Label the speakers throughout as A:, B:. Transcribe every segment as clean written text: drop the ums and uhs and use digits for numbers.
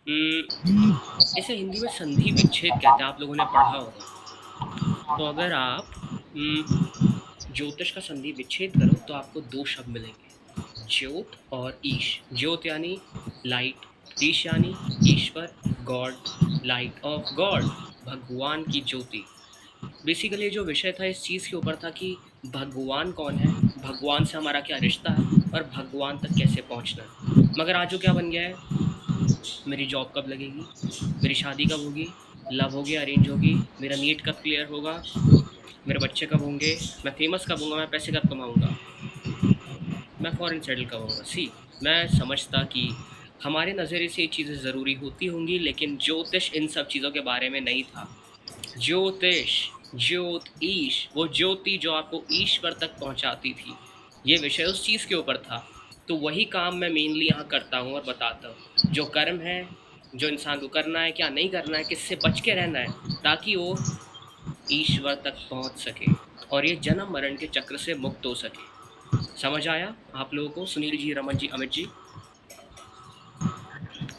A: इसे हिंदी में संधि विच्छेद कहते हैं, आप लोगों ने पढ़ा होगा। तो अगर आप ज्योतिष का संधि विच्छेद करो तो आपको दो शब्द मिलेंगे, ज्योत और ईश। ज्योत यानी लाइट, ईश यानी ईश्वर, गॉड, लाइट ऑफ गॉड, भगवान की ज्योति। बेसिकली जो विषय था इस चीज़ के ऊपर था कि भगवान कौन है, भगवान से हमारा क्या रिश्ता है और भगवान तक कैसे पहुंचना है। मगर आज जो क्या बन गया है, मेरी जॉब कब लगेगी, मेरी शादी कब होगी, लव होगी अरेंज होगी, मेरा नीट कब क्लियर होगा, मेरे बच्चे कब होंगे, मैं फेमस कब होऊंगा, मैं पैसे कब कमाऊंगा, मैं फॉरेन सेटल कब होऊंगा। सी, मैं समझता कि हमारे नज़रिए से ये चीज़ें ज़रूरी होती होंगी, लेकिन ज्योतिष इन सब चीज़ों के बारे में नहीं था। ज्योतिष, ज्योत, ईश, वो ज्योति जो आपको ईश्वर तक पहुंचाती थी, ये विषय उस चीज़ के ऊपर था। तो वही काम मैं मेनली यहाँ करता हूँ और बताता हूँ, जो कर्म है, जो इंसान को करना है, क्या नहीं करना है, किससे बच के रहना है, ताकि वो ईश्वर तक पहुंच सके और ये जन्म मरण के चक्र से मुक्त हो सके। समझ आया आप लोगों को? सुनील जी, रमन जी, अमित जी?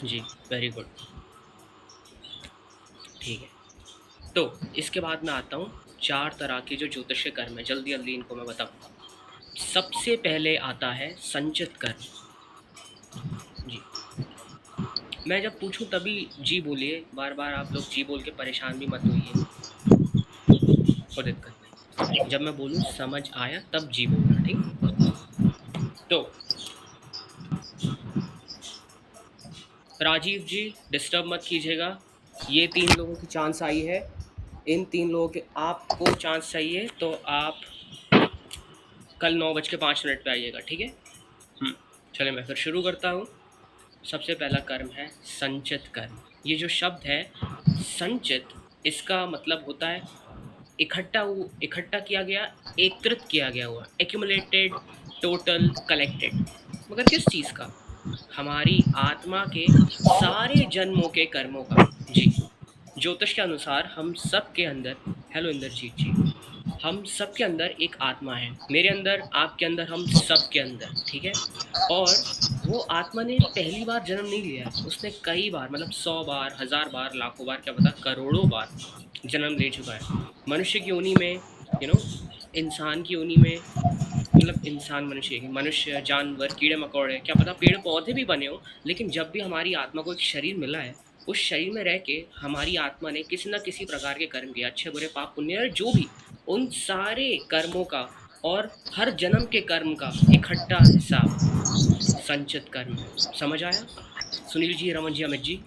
A: जी, वेरी गुड। ठीक है, तो इसके बाद मैं आता हूँ चार तरह के जो ज्योतिष के कर्म है, जल्दी जल्दी इनको मैं बताऊंगा। सबसे पहले आता है संचित कर्म। जी, मैं जब पूछूं तभी जी बोलिए, बार बार आप लोग जी बोल के परेशान भी मत होइए, कोई दिक्कत नहीं। जब मैं बोलूं समझ आया तब जी बोलना, ठीक? तो राजीव जी, डिस्टर्ब मत कीजिएगा, ये तीन लोगों की चांस आई है, इन तीन लोगों के आपको चांस चाहिए तो आप कल 9:05 पे आइएगा, ठीक है? चलिए मैं फिर शुरू करता हूँ। सबसे पहला कर्म है संचित कर्म। ये जो शब्द है संचित, इसका मतलब होता है इकट्ठा किया गया, एकत्रित किया गया हुआ, एक्यूमुलेटेड, टोटल, कलेक्टेड। मगर किस चीज़ का? हमारी आत्मा के सारे जन्मों के कर्मों का। जी, ज्योतिष के अनुसार हम सब के अंदर, हेलो इंद्रजीत जी, हम सब के अंदर एक आत्मा है, मेरे अंदर, आपके अंदर, हम सब के अंदर, ठीक है? और वो आत्मा ने पहली बार जन्म नहीं लिया है, उसने कई बार, मतलब 100 बार, 1000 बार, लाखों बार, क्या पता करोड़ों बार जन्म ले चुका है। मनुष्य की योनि में, इंसान की योनि में, मतलब इंसान, मनुष्य, जानवर, कीड़े मकोड़े, क्या पता पेड़ पौधे भी बने हो, लेकिन जब भी हमारी आत्मा को एक शरीर मिला है, उस शरीर में रह के हमारी आत्मा ने किसी न किसी प्रकार के कर्म किए, अच्छे बुरे पाप पुण्य जो भी, उन सारे कर्मों का और हर जन्म के कर्म का इकट्ठा हिसाब संचित कर्म है। समझ आया? सुनील जी, रमन जी, अमित जी?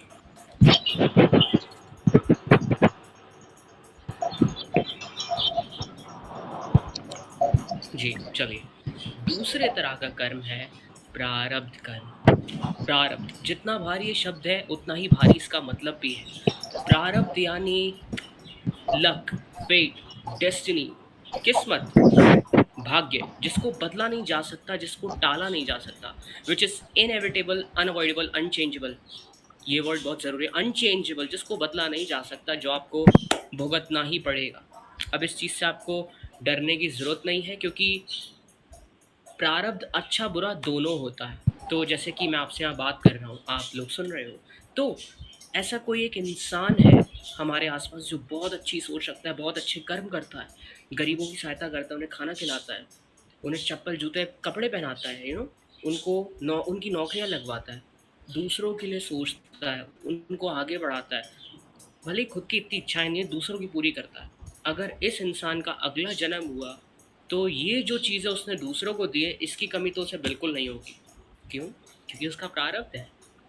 A: जी, चलिए। दूसरे तरह का कर्म है प्रारब्ध कर्म। प्रारब्ध, जितना भारी ये शब्द है उतना ही भारी इसका मतलब भी है। प्रारब्ध यानी लक, फेट, डेस्टिनी, किस्मत, भाग्य, जिसको बदला नहीं जा सकता, जिसको टाला नहीं जा सकता, which is inevitable, unavoidable, unchangeable. ये वर्ड बहुत ज़रूरी है, अनचेंजेबल, जिसको बदला नहीं जा सकता, जो आपको भुगतना ही पड़ेगा। अब इस चीज़ से आपको डरने की ज़रूरत नहीं है, क्योंकि प्रारब्ध अच्छा बुरा दोनों होता है। तो जैसे कि मैं आपसे यहाँ बात कर रहा हूँ, आप लोग सुन रहे हो, तो ऐसा कोई एक इंसान है हमारे आसपास जो बहुत अच्छी सोच रखता है, बहुत अच्छे कर्म करता है, गरीबों की सहायता करता है, उन्हें खाना खिलाता है, उन्हें चप्पल जूते कपड़े पहनाता है, उनको उनकी नौकरियां लगवाता है, दूसरों के लिए सोचता है, उनको आगे बढ़ाता है, भले ही खुद की इतनी इच्छाएं नहीं है, दूसरों की पूरी करता है। अगर इस इंसान का अगला जन्म हुआ तो ये जो चीज़ें उसने दूसरों को दी है, इसकी कमी तो उसे बिल्कुल नहीं होगी। क्यों? क्योंकि उसका प्रारब्ध है,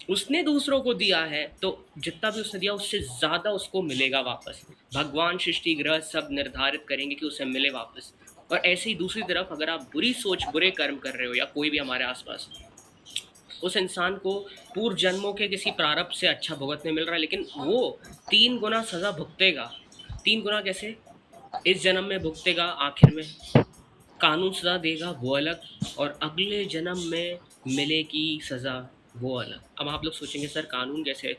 A: उसने दूसरों को दिया है, तो जितना भी उसने दिया उससे ज़्यादा उसको मिलेगा वापस। भगवान, सृष्टि, ग्रह सब निर्धारित करेंगे कि उसे मिले वापस। और ऐसे ही दूसरी तरफ अगर आप बुरी सोच, बुरे कर्म कर रहे हो, या कोई भी हमारे आसपास, उस इंसान को पूर्व जन्मों के किसी प्रारब्ध से अच्छा भुगतने मिल रहा है, लेकिन वो 3 गुना सज़ा भुगतेगा। 3 गुना कैसे? इस जन्म में भुगतेगा, आखिर में कानून सज़ा देगा वो अलग, और अगले जन्म में मिलेगी सज़ा वो अलग। अब आप लोग सोचेंगे सर कानून कैसे,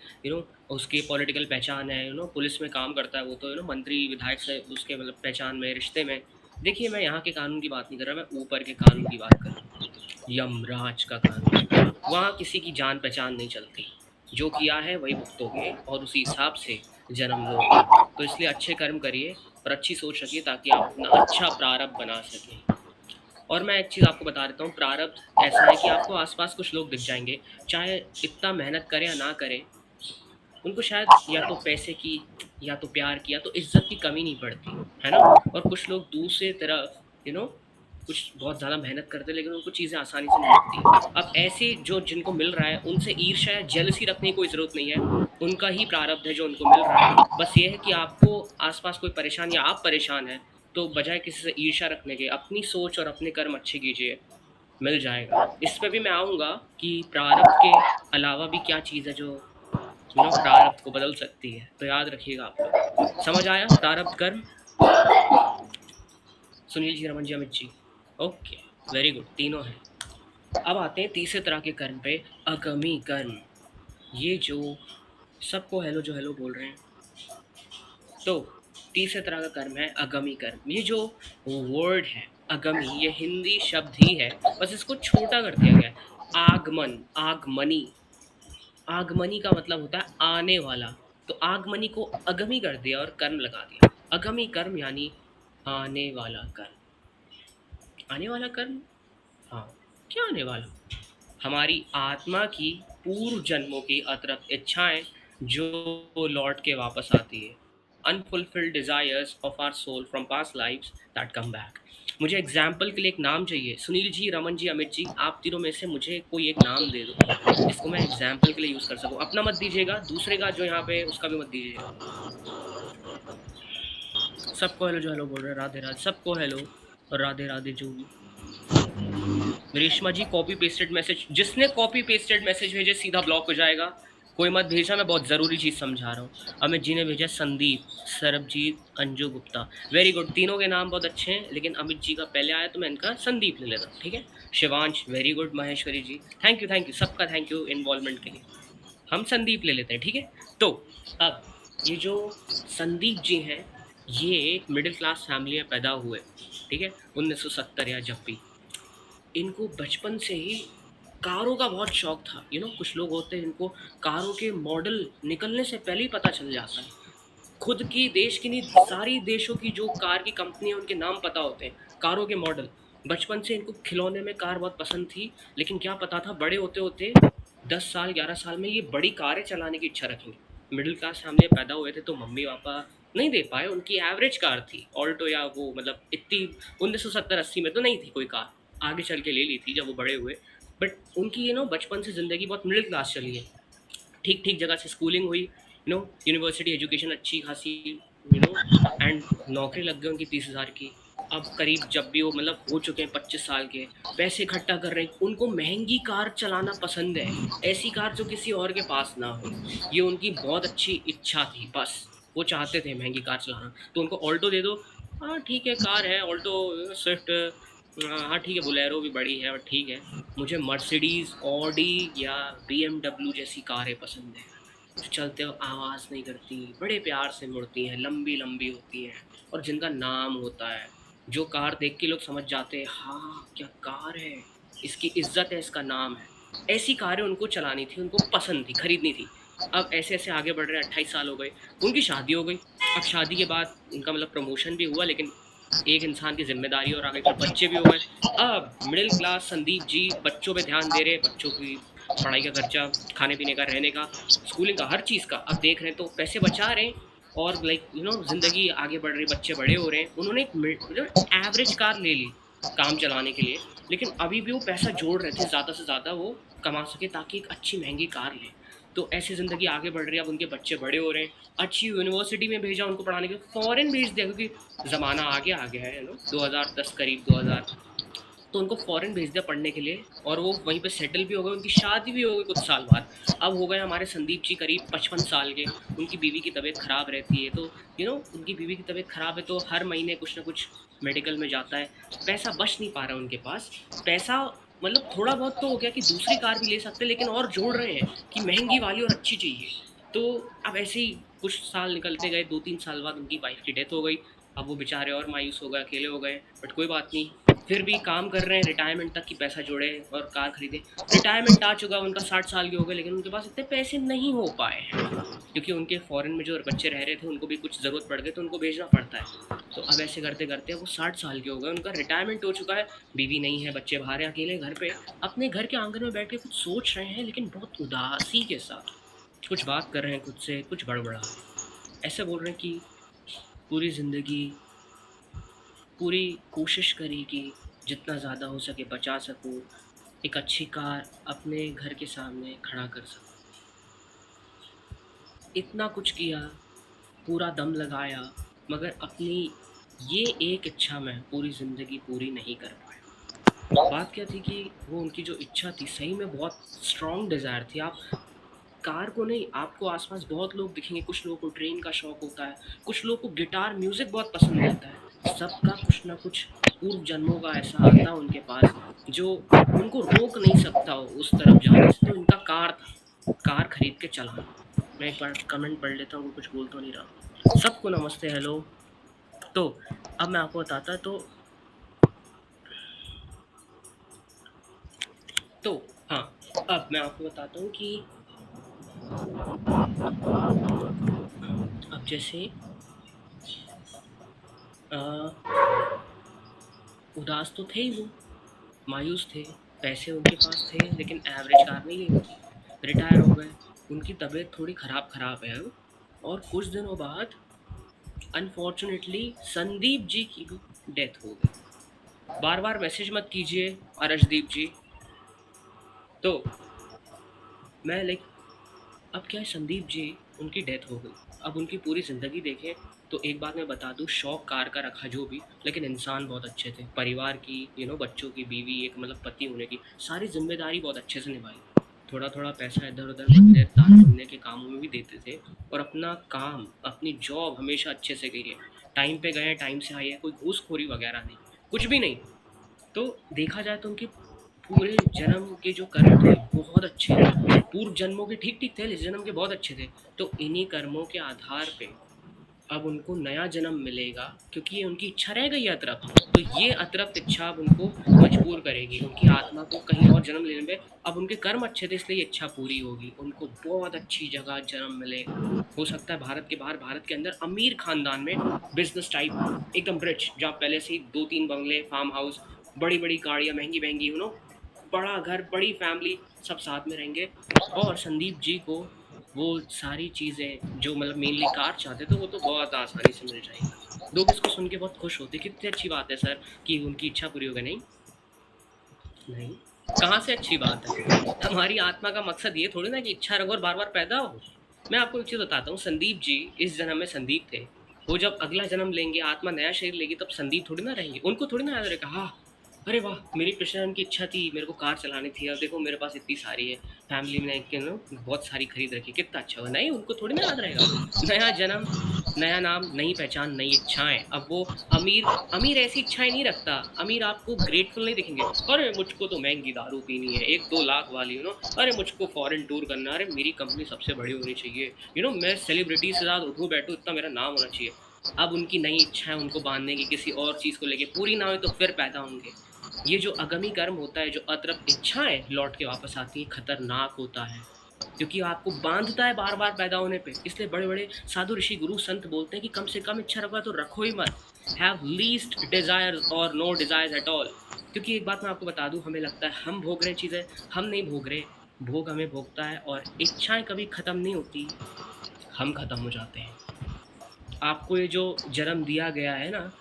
A: उसकी पॉलिटिकल पहचान है, पुलिस में काम करता है वो, तो मंत्री विधायक से उसके मतलब पहचान में, रिश्ते में। देखिए, मैं यहाँ के कानून की बात नहीं कर रहा, मैं ऊपर के कानून की बात कर रहा हूँ, यमराज का कानून। वहाँ किसी की जान पहचान नहीं चलती, जो किया है वही भुगतोगे और उसी हिसाब से जन्म लोगे। तो इसलिए अच्छे कर्म करिए और अच्छी सोच रखिए ताकि आप अपना अच्छा प्रारब्ध बना सकें। और मैं एक चीज़ आपको बता देता हूँ, प्रारब्ध ऐसा है कि आपको आस-पास कुछ लोग दिख जाएँगे, चाहे इतना मेहनत करें या ना करें, उनको शायद या तो पैसे की, या तो प्यार की, या तो इज़्ज़त की कमी नहीं पड़ती, है ना? और कुछ लोग दूसरी तरफ कुछ बहुत ज़्यादा मेहनत करते हैं लेकिन उनको चीज़ें आसानी से नहीं मिलती। अब ऐसे जो जिनको मिल रहा है उनसे ईर्ष्या या जेलसी रखने की कोई ज़रूरत नहीं है, उनका ही प्रारब्ध है जो उनको मिल रहा है। बस ये है कि आपको आस-पास कोई परेशान या आप परेशान हैं, तो बजाय किसी से ईर्ष्या रखने के अपनी सोच और अपने कर्म अच्छे कीजिए, मिल जाएगा। इस पे भी मैं आऊँगा कि प्रारब्ध के अलावा भी क्या चीज़ है जो प्रारब्ध को बदल सकती है। तो याद रखिएगा आप लोग। समझ आया प्रारब्ध कर्म? Sunil ji, Raman ji, Amit ji. Okay, very good, तीनों हैं। अब आते हैं तीसरे तरह के कर्म पे, अगमी कर्म। ये जो सबको हेलो जो हेलो बोल रहे हैं। तो तीसरे तरह का कर्म है अगमी कर्म। ये जो वर्ड है अगमी, ये हिंदी शब्द ही है, बस इसको छोटा कर दिया गया है। आगमन, आगमनी, आगमनी का मतलब होता है आने वाला। तो आगमनी को अगमी कर दिया और कर्म लगा दिया। अगमी कर्म यानी आने वाला कर्म। आने वाला कर्म, हाँ, क्या आने वाला? हमारी आत्मा की पूर्व जन्मों की अतरक इच्छाएं जो लौट के वापस आती है। Unfulfilled desires of our soul from past lives that come back. मुझे एग्जाम्पल के लिए एक नाम चाहिए। सुनील जी, रमन जी, अमित जी, आप तीनों में से मुझे कोई एक नाम दे दो जिसको मैं एग्जाम्पल के लिए यूज कर सकूं। अपना मत दीजिएगा, दूसरे का जो यहाँ पे है, उसका भी मत दीजिएगा। सबको हेलो जो हेलो बोल रहे हैं, राधे राधे, सबको हेलो और राधे राधे जो भी। रेशमा जी, कॉपी पेस्टेड मैसेज, जिसने कॉपी पेस्टेड मैसेज भेजे सीधा ब्लॉक हो जाएगा। कोई मत भेजना, मैं बहुत ज़रूरी चीज़ समझा रहा हूँ। अमित जी ने भेजा संदीप, सरबजीत, अंजू गुप्ता। वेरी गुड, तीनों के नाम बहुत अच्छे हैं लेकिन अमित जी का पहले आया तो मैं इनका संदीप ले लेता हूँ, ठीक है। Shivansh, very good. Maheshwari ji, thank you, सबका थैंक यू इन्वॉल्वमेंट के लिए। हम संदीप ले लेते हैं, ठीक है। तो अब ये जो संदीप जी हैं, ये एक मिडिल क्लास फैमिली में पैदा हुए, ठीक है, 1970 या जब भी। इनको बचपन से ही कारों का बहुत शौक था। कुछ लोग होते हैं इनको कारों के मॉडल निकलने से पहले ही पता चल जाता है। खुद की देश की नहीं, सारी देशों की जो कार की कंपनी है उनके नाम पता होते हैं, कारों के मॉडल। बचपन से इनको खिलौने में कार बहुत पसंद थी, लेकिन क्या पता था बड़े होते होते 10 साल 11 साल में ये बड़ी कारें चलाने की इच्छा रखेंगे। मिडिल क्लास फैमिली में पैदा हुए थे तो मम्मी पापा नहीं दे पाए। उनकी एवरेज कार थी ऑल्टो, या वो मतलब इतनी 1970-80 में तो नहीं थी कोई कार, आगे चल के ले ली थी जब वो बड़े हुए। बट उनकी बचपन से ज़िंदगी बहुत मिडिल क्लास चली है। ठीक ठीक जगह से स्कूलिंग हुई, यूनिवर्सिटी एजुकेशन अच्छी खासी, एंड नौकरी लग गई उनकी 30,000 की। अब करीब जब भी वो मतलब हो चुके हैं 25 साल के, पैसे इकट्ठा कर रहे हैं, उनको महंगी कार चलाना पसंद है, ऐसी कार जो किसी और के पास ना हो। ये उनकी बहुत अच्छी इच्छा थी, बस वो चाहते थे महंगी कार चलाना। तो उनको ऑल्टो दे दो, हाँ ठीक है, कार है ऑल्टो, स्विफ्ट, हाँ ठीक है, बोलेरो भी बड़ी है बट ठीक है। मुझे मर्सिडीज़, ऑडी या बीएमडब्ल्यू जैसी कारें पसंद है, जो चलते वक्त आवाज़ नहीं करती, बड़े प्यार से मुड़ती हैं, लंबी लंबी होती हैं और जिनका नाम होता है। जो कार देख के लोग समझ जाते हैं, हाँ क्या कार है, इसकी इज्जत है, इसका नाम है। ऐसी कारें उनको चलानी थी, उनको पसंद थी, खरीदनी थी। अब ऐसे ऐसे आगे बढ़ रहे हैं, 28 साल हो गए, उनकी शादी हो गई। अब शादी के बाद उनका मतलब प्रमोशन भी हुआ, लेकिन एक इंसान की जिम्मेदारी और आगे फिर बच्चे भी हो गए। अब मिडिल क्लास संदीप जी बच्चों पे ध्यान दे रहे हैं, बच्चों की पढ़ाई का खर्चा, खाने पीने का, रहने का, स्कूलिंग का, हर चीज़ का अब देख रहे हैं, तो पैसे बचा रहे हैं और ज़िंदगी आगे बढ़ रही, बच्चे बड़े हो रहे हैं। उन्होंने एक एवरेज कार ले ली काम चलाने के लिए, लेकिन अभी भी वो पैसा जोड़ रहे थे ज़्यादा से ज़्यादा वो कमा सके ताकि एक अच्छी महंगी कार लें। तो ऐसी ज़िंदगी आगे बढ़ रही है, अब उनके बच्चे बड़े हो रहे हैं, अच्छी यूनिवर्सिटी में भेजा उनको पढ़ाने के लिए, फ़ॉरेन भेज दिया क्योंकि ज़माना आगे आ गया है 2010 करीब 2000। तो उनको फ़ॉरेन भेज दिया पढ़ने के लिए और वो वहीं पे सेटल भी हो गए, उनकी शादी भी हो गई कुछ साल बाद। अब हो गए हमारे संदीप जी करीब 55 साल के, उनकी बीवी की तबीयत ख़राब रहती है, तो उनकी बीवी की तबीयत ख़राब है तो हर महीने कुछ ना कुछ मेडिकल में जाता है, पैसा बच नहीं पा रहा है उनके पास। पैसा मतलब थोड़ा बहुत तो हो गया कि दूसरी कार भी ले सकते हैं, लेकिन और जोड़ रहे हैं कि महंगी वाली और अच्छी चाहिए। तो अब ऐसे ही कुछ साल निकलते गए, 2-3 साल बाद उनकी वाइफ़ की डेथ हो गई। अब वो बेचारे और मायूस हो गए, अकेले हो गए, बट कोई बात नहीं, फिर भी काम कर रहे हैं रिटायरमेंट तक कि पैसा जोड़े और कार खरीदें। रिटायरमेंट आ चुका है, उनका 60 साल के हो गए, लेकिन उनके पास इतने पैसे नहीं हो पाए हैं, क्योंकि उनके फॉरेन में जो बच्चे रह रहे थे उनको भी कुछ ज़रूरत पड़ गई तो उनको भेजना पड़ता है। तो अब ऐसे करते करते वो 60 साल के हो गए, उनका रिटायरमेंट हो चुका है, बीवी नहीं है, बच्चे बाहर हैं, अकेले घर पे अपने घर के आंगन में बैठ के कुछ सोच रहे हैं, लेकिन बहुत उदासी के साथ कुछ बात कर रहे हैं खुद से, कुछ बड़बड़ा रहे। ऐसे बोल रहे हैं कि पूरी ज़िंदगी पूरी कोशिश करी कि जितना ज़्यादा हो सके बचा सकूँ, एक अच्छी कार अपने घर के सामने खड़ा कर सकूँ। इतना कुछ किया, पूरा दम लगाया, मगर अपनी ये एक इच्छा मैं पूरी ज़िंदगी पूरी नहीं कर पाया। बात क्या थी कि वो उनकी जो इच्छा थी सही में बहुत स्ट्रॉन्ग डिज़ायर थी। आप कार को नहीं, आपको आस-पास बहुत लोग दिखेंगे, कुछ लोगों को ट्रेन का शौक होता है, कुछ लोगों को गिटार म्यूज़िक बहुत पसंद रहता है। सबका कुछ न कुछ पूर्व जन्मों का ऐसा आता है उनके पास, जो उनको रोक नहीं सकता हो उस तरफ जाने से। तो इनका कार था, कार खरीद के चलाना। मैं एक बार कमेंट पढ़ लेता हूँ, कुछ बोल तो नहीं रहा। सबको नमस्ते, हेलो। तो अब मैं आपको बताता तो हाँ, अब मैं आपको बताता हूँ कि अब जैसे अ, उदास तो थे ही वो, मायूस थे, पैसे उनके पास थे लेकिन एवरेज कार नहीं ली उनकी, रिटायर हो गए, उनकी तबीयत थोड़ी ख़राब है अब, और कुछ दिनों बाद अनफॉर्चुनेटली संदीप जी की डेथ हो गई। बार बार मैसेज मत कीजिए अरशदीप जी। तो मैं लाइक, अब क्या है, संदीप जी उनकी डेथ हो गई, अब उनकी पूरी ज़िंदगी देखें तो एक बात मैं बता दूँ, शौक कार का रखा जो भी, लेकिन इंसान बहुत अच्छे थे, परिवार की बच्चों की, बीवी, एक मतलब पति होने की सारी जिम्मेदारी बहुत अच्छे से निभाई। थोड़ा थोड़ा पैसा इधर उधर मंदिर दान पुण्य के कामों में भी देते थे, और अपना काम, अपनी जॉब हमेशा अच्छे से करी है। टाइम पे गए, टाइम से आए हैं, कोई घूसखोरी वगैरह नहीं, कुछ भी नहीं। तो देखा जाए तो उनके पूरे जन्म के जो कर्म थे बहुत अच्छे थे, पूर्व जन्मों के ठीक ठीक थे, इस जन्म के बहुत अच्छे थे। तो इन्हीं कर्मों के आधार पे अब उनको नया जन्म मिलेगा, क्योंकि ये उनकी इच्छा रह गई है अतृप्त। तो ये अतृप्त इच्छा अब उनको मजबूर करेगी, उनकी आत्मा को कहीं और जन्म लेने में। अब उनके कर्म अच्छे थे इसलिए ये इच्छा पूरी होगी, उनको बहुत अच्छी जगह जन्म मिलेगा। हो सकता है भारत के बाहर, भारत के अंदर अमीर खानदान में, बिजनेस टाइप, एकदम रिच, जहाँ पहले से ही 2-3 बंगले, फार्म हाउस, बड़ी बड़ी गाड़ियाँ, महंगी महंगी, बड़ा घर, बड़ी फैमिली, सब साथ में रहेंगे। और संदीप जी को वो सारी चीज़ें जो मतलब मेनली कार चाहते थे वो तो बहुत आसानी से मिल जाएगी। लोग इसको सुन के बहुत खुश होते, कितनी अच्छी बात है सर कि उनकी इच्छा पूरी हो गई। नहीं, नहीं, कहाँ से अच्छी बात है? हमारी आत्मा का मकसद ये थोड़ी ना कि इच्छा रखो और बार बार पैदा हो। मैं आपको एक चीज़ बताता हूँ, संदीप जी इस जन्म में संदीप थे, वो जब अगला जन्म लेंगे, आत्मा नया शरीर लेगी, तब संदीप थोड़ी ना रहेंगे, उनको थोड़ी ना याद रहेगा हाँ, अरे वाह, मेरी कृष्ण जन्म की इच्छा थी, मेरे को कार चलानी थी, अब देखो मेरे पास इतनी सारी है, फैमिली में बहुत सारी खरीद रखी, कितना अच्छा हुआ। नहीं, उनको थोड़ी ना याद रहेगा। नया जन्म, नया नाम, नई पहचान, नई इच्छाएं। अब वो अमीर, अमीर ऐसी इच्छाएं नहीं रखता, अमीर आपको ग्रेटफुल नहीं दिखेंगे, अरे मुझको तो महंगी दारू पीनी है, 1-2 लाख वाली, अरे मुझको फॉरेन टूर करना है, अरे मेरी कंपनी सबसे बड़ी होनी चाहिए, मैं सेलिब्रिटी से साथ उठूँ बैठूँ, इतना मेरा नाम होना चाहिए। अब उनकी नई इच्छाएं उनको बांधने की किसी और चीज़ को लेके पूरी ना हुई तो फिर पैदा होंगे। ये जो अगमी कर्म होता है, जो अतृप्त इच्छाएं लौट के वापस आती है, खतरनाक होता है, क्योंकि आपको बांधता है बार बार पैदा होने पे। इसलिए बड़े बड़े साधु ऋषि गुरु संत बोलते हैं कि कम से कम इच्छा रखो तो रखो ही मत, हैव लीस्ट डिजायर और नो डिजायर एट ऑल। क्योंकि एक बात मैं आपको बता दूं, हमें लगता है हम भोग रहे चीज़ें, हम नहीं भोग रहे, भोग हमें भोगता है, और इच्छाएं कभी ख़त्म नहीं होती, हम ख़त्म हो जाते हैं। आपको ये जो जन्म दिया गया है ना,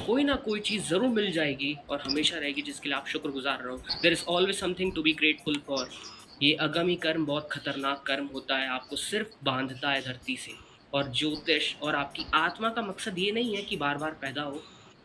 A: कोई ना कोई चीज़ ज़रूर मिल जाएगी और हमेशा रहेगी जिसके लिए आप शुक्रगुजार रहो। There is always something to be grateful for. ये आगामी कर्म बहुत खतरनाक कर्म होता है, आपको सिर्फ बांधता है धरती से। और ज्योतिष और आपकी आत्मा का मकसद ये नहीं है कि बार बार पैदा हो,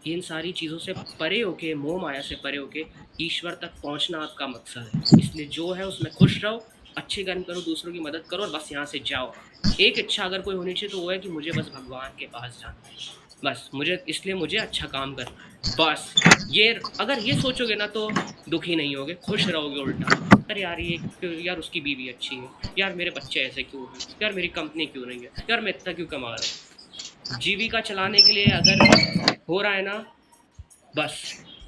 A: इन सारी चीज़ों से परे होके, मोह माया से परे होके ईश्वर तक पहुंचना आपका मकसद है। इसलिए जो है उसमें खुश रहो, अच्छे कर्म करो, दूसरों की मदद करो, और बस यहाँ से जाओ। एक इच्छा अगर कोई होनी चाहिए तो वो है कि मुझे बस भगवान के पास जाना है, बस मुझे, इसलिए मुझे अच्छा काम करना है, बस। ये अगर ये सोचोगे ना तो दुखी नहीं होगे, खुश रहोगे उल्टा। अरे यार, ये यार उसकी बीवी अच्छी है, यार मेरे बच्चे ऐसे क्यों हैं, यार मेरी कंपनी क्यों नहीं है, यार मैं इतना क्यों कमा रहा हूँ। जीविका चलाने के लिए अगर हो रहा है ना, बस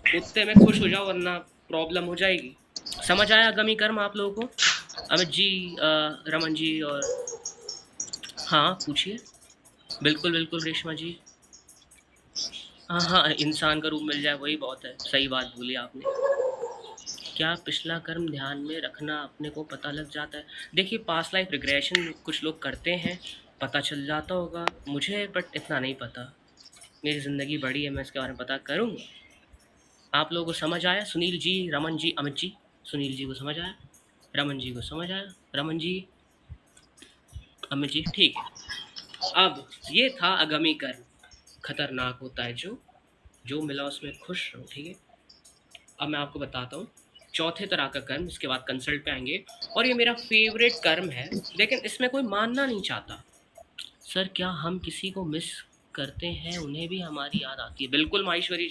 A: उतने में खुश हो जाओ वरना प्रॉब्लम हो जाएगी। समझ आया आगामी कर्म आप लोगों को? अमित जी, रमन जी और हाँ, पूछिए। बिल्कुल, बिल्कुल रेशमा जी। हाँ, हाँ, इंसान का रूप मिल जाए वही बहुत है। सही बात बोली आपने। क्या पिछला कर्म ध्यान में रखना अपने को पता लग जाता है? देखिए पास्ट लाइफ रिग्रेशन कुछ लोग करते हैं, पता चल जाता होगा। मुझे बट इतना नहीं पता। मेरी ज़िंदगी बड़ी है, मैं इसके बारे में पता करूँगा। आप लोगों को समझ आया? सुनील जी, रमन जी, अमित जी, सुनील जी को समझ आया? रमन जी को समझ आया? रमन जी, अमित जी, ठीक है। अब ये था आगामी कर्म, खतरनाक होता है जो मिला उसमें खुश रहो, ठीक है? अब मैं आपको बताता हूँ चौथे तरह का कर्म, इसके बाद कंसल्ट पे आएंगे। और ये मेरा फेवरेट कर्म है, लेकिन इसमें कोई मानना नहीं चाहता। सर क्या हम किसी को मिस करते हैं, उन्हें भी हमारी याद आती है? बिल्कुल माहेश्वरी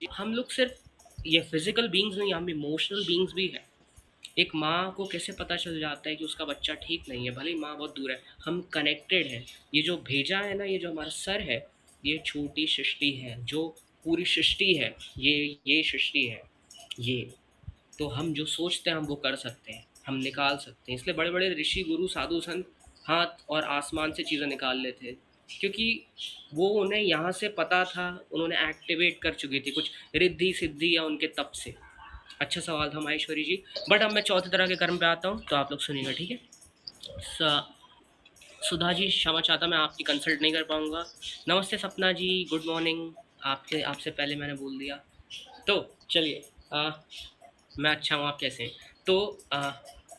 A: जी, हम लोग सिर्फ ये फिजिकल बींग्स नहीं, हम इमोशनल बींग्स भी हैं। एक माँ को कैसे पता चल जाता है कि उसका बच्चा ठीक नहीं है, भले ही माँ बहुत दूर है, हम कनेक्टेड हैं। ये जो भेजा है ना, ये जो हमारा सर है, ये छोटी सृष्टि है, जो पूरी सृष्टि है, ये सृष्टि है। ये तो हम जो सोचते हैं हम वो कर सकते हैं, हम निकाल सकते हैं। इसलिए बड़े बड़े ऋषि गुरु साधु संत हाथ और आसमान से चीज़ें निकाल लेते थे, क्योंकि वो उन्हें यहाँ से पता था, उन्होंने एक्टिवेट कर चुकी थी कुछ रिद्धि सिद्धि या उनके तप से। अच्छा सवाल था माहेश्वरी जी। बट अब मैं चौथे तरह के कर्म पे आता हूँ, तो आप लोग सुनिएगा, ठीक है? सुधा जी क्षमा चाहता, मैं आपकी कंसल्ट नहीं कर पाऊँगा। नमस्ते सपना जी, गुड मॉर्निंग। आपके आपसे पहले मैंने बोल दिया। तो चलिए, मैं अच्छा हूँ, आप कैसे हैं? तो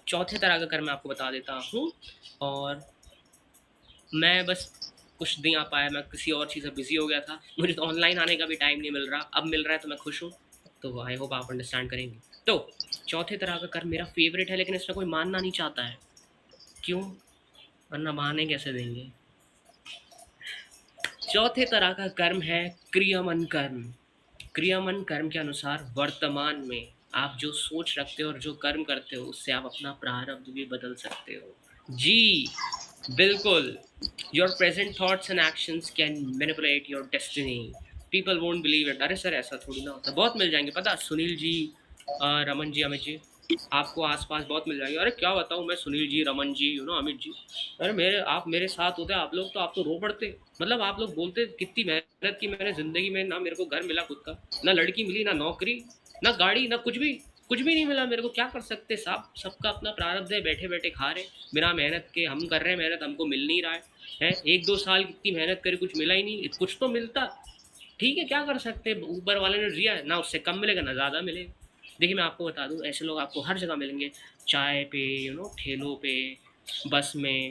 A: चौथे तरह का कर्म मैं आपको बता देता हूँ। और मैं बस कुछ नहीं आ पाया, मैं किसी और चीज़ में बिज़ी हो गया था, मुझे तो ऑनलाइन आने का भी टाइम नहीं मिल रहा, अब मिल रहा है तो मैं खुश हूँ। तो आई होप आप अंडरस्टैंड करेंगे। तो चौथे तरह का कर्म मेरा फेवरेट है, लेकिन इसमें कोई मानना नहीं चाहता है। क्यों? वरना माने कैसे देंगे? चौथे तरह का कर्म है क्रियामन कर्म। क्रियामन कर्म के अनुसार वर्तमान में आप जो सोच रखते हो और जो कर्म करते हो, उससे आप अपना प्रारब्ध भी बदल सकते हो जी। बिल्कुल। Your present thoughts and actions can manipulate your destiny. People won't believe it. अरे सर ऐसा थोड़ी ना होता, बहुत मिल जाएंगे पता, सुनील जी, रमन जी, अमित जी, आपको आसपास बहुत मिल जाएंगे। अरे क्या बताऊँ मैं, सुनील जी, रमन जी, अमित जी। अरे आप मेरे साथ होते आप लोग तो आप तो रो पड़ते। मतलब आप लोग बोलते कितनी मेहनत की मैंने ज़िंदगी में, ना मेरे को घर मिला खुद का, ना लड़की मिली, ना नौकरी, ना गाड़ी, ना कुछ भी नहीं मिला मेरे को। क्या कर सकते साहब, सबका अपना प्रारब्ध है, बैठे बैठे खा रहे बिना मेहनत के। हम कर रहे हैं मेहनत, हमको मिल नहीं रहा है। एक दो साल कितनी मेहनत करी, कुछ मिला ही नहीं। कुछ तो मिलता, ठीक है, क्या कर सकते हैं, ऊपर वाले ने दिया है ना, उससे कम मिलेगा ना ज़्यादा मिलेगा। देखिए मैं आपको बता दूं, ऐसे लोग आपको हर जगह मिलेंगे। चाय पे, ठेलों पे, बस में,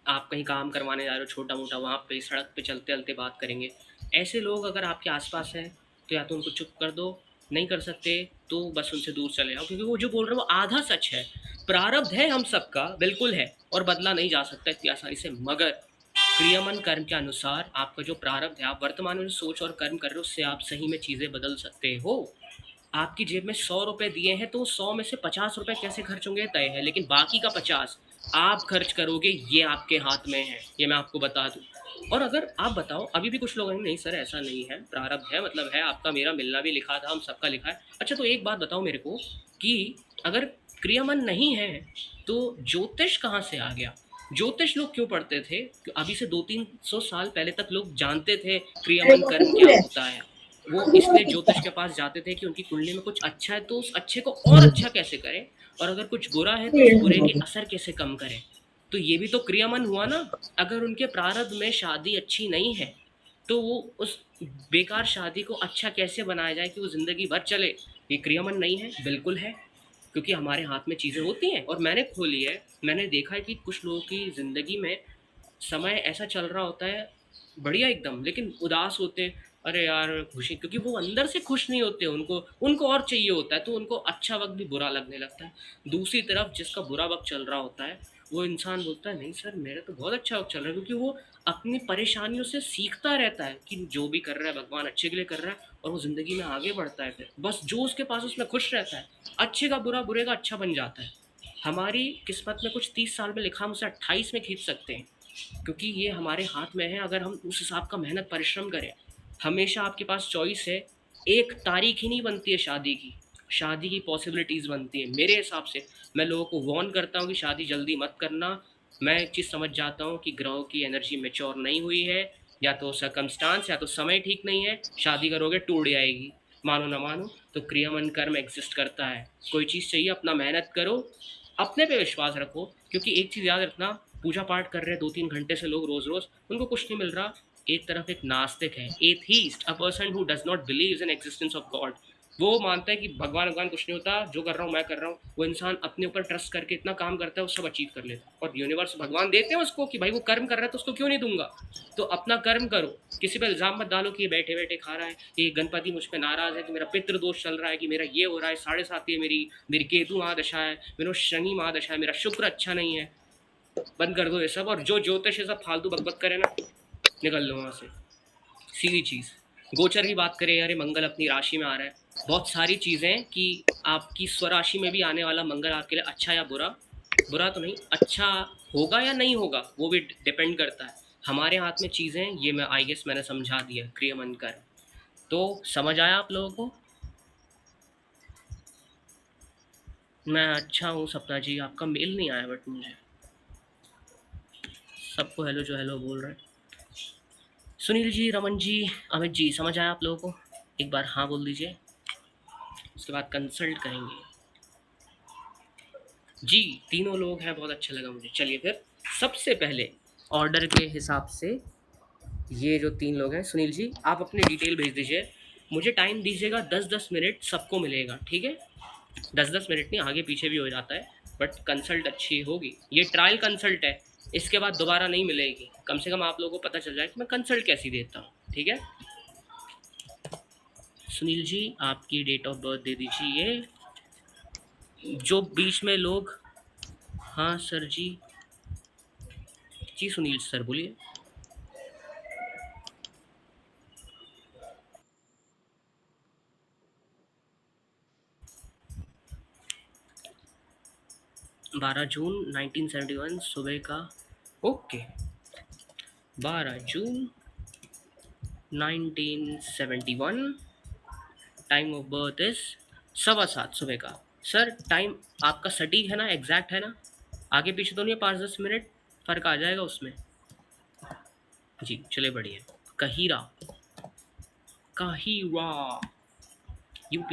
A: आप कहीं काम करवाने जा रहे हो छोटा मोटा, वहाँ पे सड़क पे चलते चलते बात करेंगे। ऐसे लोग अगर आपके आसपास हैं तो या तो उनको चुप कर दो, नहीं कर सकते तो बस उनसे दूर चले जाओ, क्योंकि वो जो बोल रहे हैं वो आधा सच है। प्रारब्ध है हम सबका, बिल्कुल है, और बदला नहीं जा सकता इतनी आसानी से। मगर क्रियामन कर्म के अनुसार आपका जो प्रारब्ध है, आप वर्तमान में जो सोच और कर्म कर रहे हो, उससे आप सही में चीज़ें बदल सकते हो। आपकी जेब में 100 रुपए दिए हैं, तो 100 में से 50 रुपए कैसे खर्च होंगे तय है, लेकिन बाकी का 50 आप खर्च करोगे, ये आपके हाथ में है, ये मैं आपको बता दूं। और अगर आप बताओ, अभी भी कुछ लोग हैं नहीं सर ऐसा नहीं है, प्रारब्ध है, मतलब है आपका मेरा मिलना भी लिखा था, हम सबका लिखा है। अच्छा तो एक बात बताओ मेरे को कि अगर क्रियामन नहीं है तो ज्योतिष कहाँ से आ गया? ज्योतिष लोग क्यों पढ़ते थे? अभी से 200-300 साल पहले तक लोग जानते थे क्रियामन कर्म क्या होता है। वो इसलिए ज्योतिष के पास जाते थे कि उनकी कुंडली में कुछ अच्छा है तो उस अच्छे को और अच्छा कैसे करें, और अगर कुछ बुरा है तो उस बुरे के असर कैसे कम करें। तो ये भी तो क्रियामन हुआ ना। अगर उनके प्रारब्ध में शादी अच्छी नहीं है तो वो उस बेकार शादी को अच्छा कैसे बनाया जाए कि वो ज़िंदगी भर चले। ये क्रियामन नहीं है? बिल्कुल है, क्योंकि हमारे हाथ में चीज़ें होती हैं और मैंने खोली है। मैंने देखा है कि कुछ लोगों की ज़िंदगी में समय ऐसा चल रहा होता है बढ़िया एकदम, लेकिन उदास होते हैं। अरे यार खुशी, क्योंकि वो अंदर से खुश नहीं होते, उनको उनको और चाहिए होता है, तो उनको अच्छा वक्त भी बुरा लगने लगता है। दूसरी तरफ जिसका बुरा वक्त चल रहा होता है, वो इंसान बोलता है नहीं सर मेरा तो बहुत अच्छा वक्त चल रहा है, क्योंकि वो अपनी परेशानियों से सीखता रहता है कि जो भी कर रहा है भगवान अच्छे के लिए कर रहा है, और वो ज़िंदगी में आगे बढ़ता है। फिर बस जो उसके पास उसमें खुश रहता है, अच्छे का बुरा, बुरे का अच्छा बन जाता है। हमारी किस्मत में कुछ 30 साल में लिखा हम उसे 28 में खींच सकते हैं। क्योंकि ये हमारे हाथ में है अगर हम उस हिसाब का मेहनत परिश्रम करें। हमेशा आपके पास चॉइस है, एक तारीख ही नहीं बनती है शादी की, शादी की पॉसिबिलिटीज़ बनती है मेरे हिसाब से। मैं लोगों को वार्न करता हूँ कि शादी जल्दी मत करना। मैं एक चीज़ समझ जाता हूँ कि ग्रहों की एनर्जी मैच्योर नहीं हुई है, या तो सर्कमस्टांस या तो समय ठीक नहीं है, शादी करोगे टूट जाएगी। मानो ना मानो, तो क्रियामन कर्म एग्जिस्ट करता है। कोई चीज़ चाहिए, अपना मेहनत करो, अपने पे विश्वास रखो। क्योंकि एक चीज़ याद रखना, पूजा पाठ कर रहे हैं 2-3 घंटे से लोग रोज़ रोज़, उनको कुछ नहीं मिल रहा। एक तरफ एक नास्तिक है, atheist, a person who does not believe in existence of God. वो मानता है कि भगवान भगवान कुछ नहीं होता, जो कर रहा हूँ मैं कर रहा हूँ। वो इंसान अपने ऊपर ट्रस्ट करके इतना काम करता है, वो सब अचीव कर लेता है। और यूनिवर्स भगवान देते हैं उसको कि भाई वो कर्म कर रहा है तो उसको क्यों नहीं दूंगा। तो अपना कर्म करो, किसी पे इल्ज़ाम मत डालो कि ये बैठे बैठे खा रहा है, ये गणपति मुझ पे नाराज़ है, कि मेरा पितृ दोष चल रहा है, कि मेरा ये हो रहा है, 7.5 है मेरी, मेरी केतु महादशा है, मेरा शनि महादशा है, मेरा शुक्र अच्छा नहीं है। बंद कर दो ये सब, और जो ज्योतिष है सब फालतू बकबक करे ना, निकल लो वहाँ से। सीधी चीज़, गोचर की बात करें, अरे मंगल अपनी राशि में आ रहा है, बहुत सारी चीज़ें कि आपकी स्वराशि में भी आने वाला मंगल आपके लिए अच्छा या बुरा, बुरा तो नहीं, अच्छा होगा या नहीं होगा वो भी डिपेंड करता है। हमारे हाथ में चीज़ें, ये मैं आई गेस मैंने समझा दिया क्रियमन कर। तो समझ आया आप लोगों को? मैं अच्छा हूँ सपना जी, आपका मेल नहीं आया बट मुझे सबको हेलो जो हेलो बोल रहे हैं। सुनील जी, रमन जी, अमित जी, समझ आया आप लोगों को? एक बार हाँ बोल दीजिए, उसके बाद कंसल्ट करेंगे। जी, तीनों लोग हैं, बहुत अच्छा लगा मुझे। चलिए फिर, सबसे पहले ऑर्डर के हिसाब से ये जो 3 लोग हैं, सुनील जी आप अपनी डिटेल भेज दीजिए। मुझे टाइम दीजिएगा 10-10 मिनट, सबको मिलेगा, ठीक है? 10-10 मिनट नहीं, आगे पीछे भी हो जाता है, बट कंसल्ट अच्छी होगी। ये ट्रायल कंसल्ट है, इसके बाद दोबारा नहीं मिलेगी। कम से कम आप लोगों को पता चल जाए कि मैं कंसल्ट कैसी देता हूँ, ठीक है? सुनील जी आपकी डेट ऑफ बर्थ दे दीजिए। जो बीच में लोग, हाँ सर जी, जी सुनील सर बोलिए। 12 जून 1971 सुबह का, okay, 12 June 1971, time of birth is 7:15 सुबह का। सर टाइम आपका सटीक है ना, एग्जैक्ट है ना? आगे पीछे तो नहीं है, 5-10 मिनट फर्क आ जाएगा उसमें? जी चले, बढ़िया। कहीरा, काहीरा, यूपी।